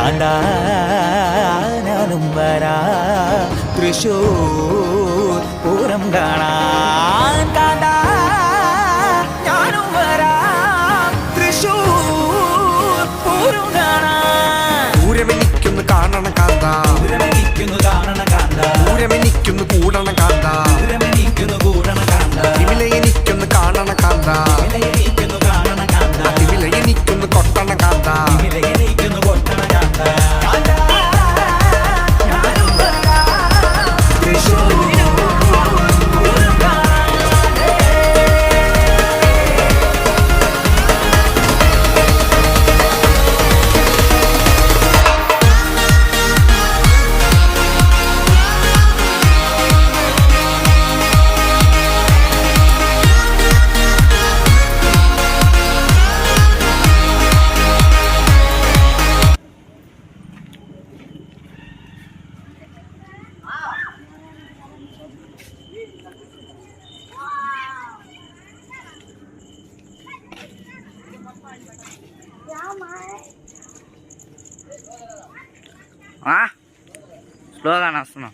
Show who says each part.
Speaker 1: കാണ്ടാനും വരാ തൃശൂർ പൂരം കാണാൻ കാണ്ടാ ഞാനും വരാം തൃശൂർ പൂരം കാണാൻ
Speaker 2: പൂരമെനിക്കൊന്ന് കാണണം കാന്ത
Speaker 1: പൂരമെനിക്കൊന്ന് കാണണം കാന്ത
Speaker 2: പൂരമെനിക്കൊന്ന് കൂടണം കാന്ത
Speaker 1: പൂരമെനിക്കൊന്ന് കൂടണം കാന്ത
Speaker 2: തിമില എനിക്കൊന്ന് കാണണം കാന്ത
Speaker 1: എനിക്കൊന്ന് കാണണം കാന്ത
Speaker 2: തിമില എനിക്കൊന്ന് കൊട്ടണം കാന്ത
Speaker 1: എനിക്കൊന്ന് കൊട്ടണം കാന്ത ഞാനും വരാം തൃശൂർ പൂരം കാണാൻ
Speaker 3: స్లోగా వస్తున్నాం